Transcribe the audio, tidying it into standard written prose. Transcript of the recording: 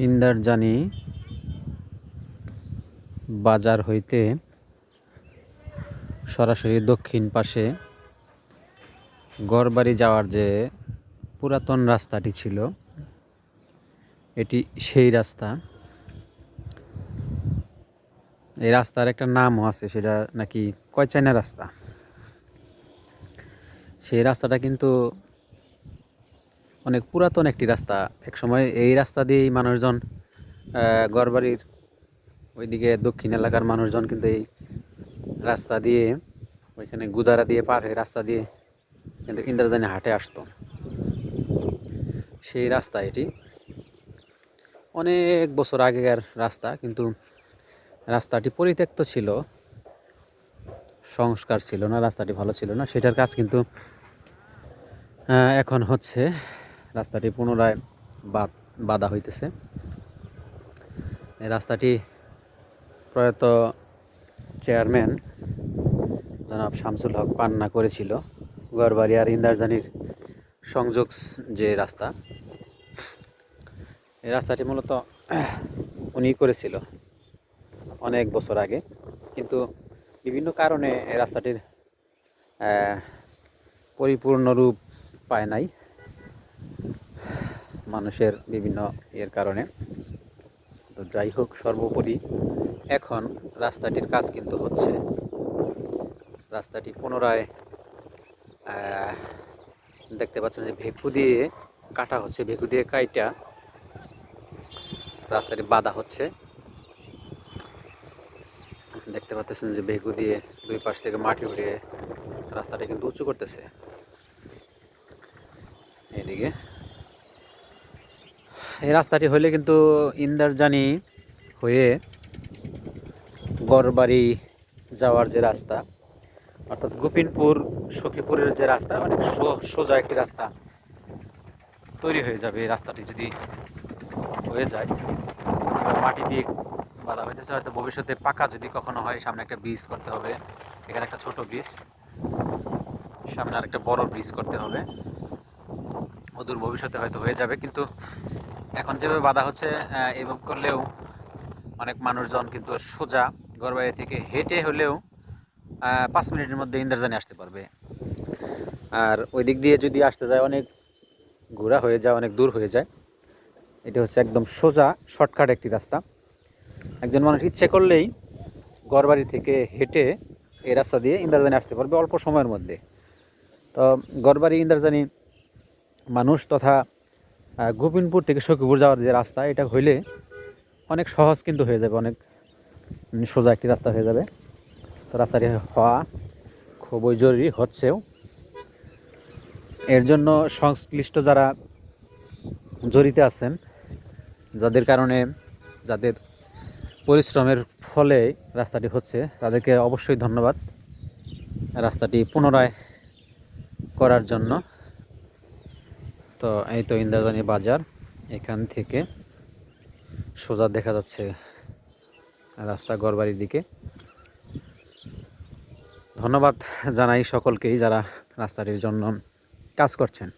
ইন্দ্রারজানি বাজার হইতে সরাসরি দক্ষিণ পাশে গড়বাড়ি যাওয়ার যে পুরাতন রাস্তাটি ছিল, এটি সেই রাস্তা। এই রাস্তার একটা নামও আছে, সেটা নাকি কয়চাইনা রাস্তা। সেই রাস্তাটা কিন্তু অনেক পুরাতন একটি রাস্তা। একসময় এই রাস্তা দিয়েই মানুষজন গড়বাড়ির ওইদিকে দক্ষিণ এলাকার মানুষজন কিন্তু এই রাস্তা দিয়ে, ওইখানে গুদারা দিয়ে পার হয়ে রাস্তা দিয়ে কিন্তু ইন্দ্রারজানি হাটে আসতো। সেই রাস্তা এটি অনেক বছর আগেকার রাস্তা, কিন্তু রাস্তাটি পরিত্যক্ত ছিল, সংস্কার ছিল না, রাস্তাটি ভালো ছিল না। সেটার কাজ কিন্তু এখন হচ্ছে, রাস্তাটি পুনরায় বাঁধা হইতেছে। এই রাস্তাটি প্রয়াত চেয়ারম্যান জনাব শামসুল হক পান্না করেছিল। গড়বাড়ি আর ইন্দ্রারজানির সংযোগ যে রাস্তা, এই রাস্তাটি মূলত উনি করেছিল অনেক বছর আগে, কিন্তু বিভিন্ন কারণে এই রাস্তাটির পরিপূর্ণ রূপ পায় নাই, মানুষের বিভিন্ন এর কারণে। তো যাই হোক, সর্বোপরি এখন রাস্তাটির কাজ কিন্তু হচ্ছে। রাস্তাটি পুনরায় দেখতে পাচ্ছেন যে ভেকু দিয়ে কাটা হচ্ছে, ভেকু দিয়ে কাইটা রাস্তাটি বাঁধা হচ্ছে। দেখতে পাচ্ছেন যে ভেকু দিয়ে দুই পাশ থেকে মাটি উঠিয়ে রাস্তাটা কিন্তু উঁচু করতেছে। এদিকে এই রাস্তাটি হইলে কিন্তু ইন্দ্রারজানি হয়ে গড়বাড়ি যাওয়ার যে রাস্তা, অর্থাৎ গোপিনপুর সখীপুরের যে রাস্তা, অনেক সোজা একটি রাস্তা তৈরি হয়ে যাবে। এই রাস্তাটি যদি হয়ে যায়, মাটি দিয়ে বাঁধা হইতেছে, হয়তো ভবিষ্যতে পাকা যদি কখনো হয়, সামনে একটা ব্রিজ করতে হবে, এখানে একটা ছোট ব্রিজ, সামনে আর একটা বড় ব্রিজ করতে হবে, অদূর ভবিষ্যতে হয়তো হয়ে যাবে। কিন্তু এখন যেভাবে বাঁধা হচ্ছে, এভাবে করলেও অনেক মানুষজন কিন্তু সোজা গড়বাড়ি থেকে হেঁটে হলেও 5 মিনিটের মধ্যে ইন্দ্রারজানি আসতে পারবে। আর ওই দিক দিয়ে যদি আসতে যায়, অনেক ঘোরা হয়ে যায়, অনেক দূর হয়ে যায়। এটা হচ্ছে একদম সোজা শর্টকাট একটি রাস্তা। একজন মানুষ ইচ্ছে করলেই গড়বাড়ি থেকে হেঁটে এই রাস্তা দিয়ে ইন্দ্রারজানি আসতে পারবে অল্প সময়ের মধ্যে। তো গড়বাড়ি ইন্দ্রারজানি মানুষ তথা গোপিনপুর থেকে সখীপুর যাওয়ার যে রাস্তা, এটা হইলে অনেক সহজ কিন্তু হয়ে যাবে, অনেক সোজা একটি রাস্তা হয়ে যাবে। তো রাস্তাটি হওয়া খুবই জরুরি, হচ্ছেও। এর জন্য সংশ্লিষ্ট যারা জড়িত আছেন, যাদের কারণে, যাদের পরিশ্রমের ফলে রাস্তাটি হচ্ছে, তাদেরকে অবশ্যই ধন্যবাদ রাস্তাটি পুনরায় করার জন্য। তো এই তো ইন্দ্রারজানি বাজার, এখান থেকে সোজা দেখা যাচ্ছে রাস্তা গড়বাড়ির দিকে। ধন্যবাদ জানাই সকলকেই যারা রাস্তাটির জন্য কাজ করছেন।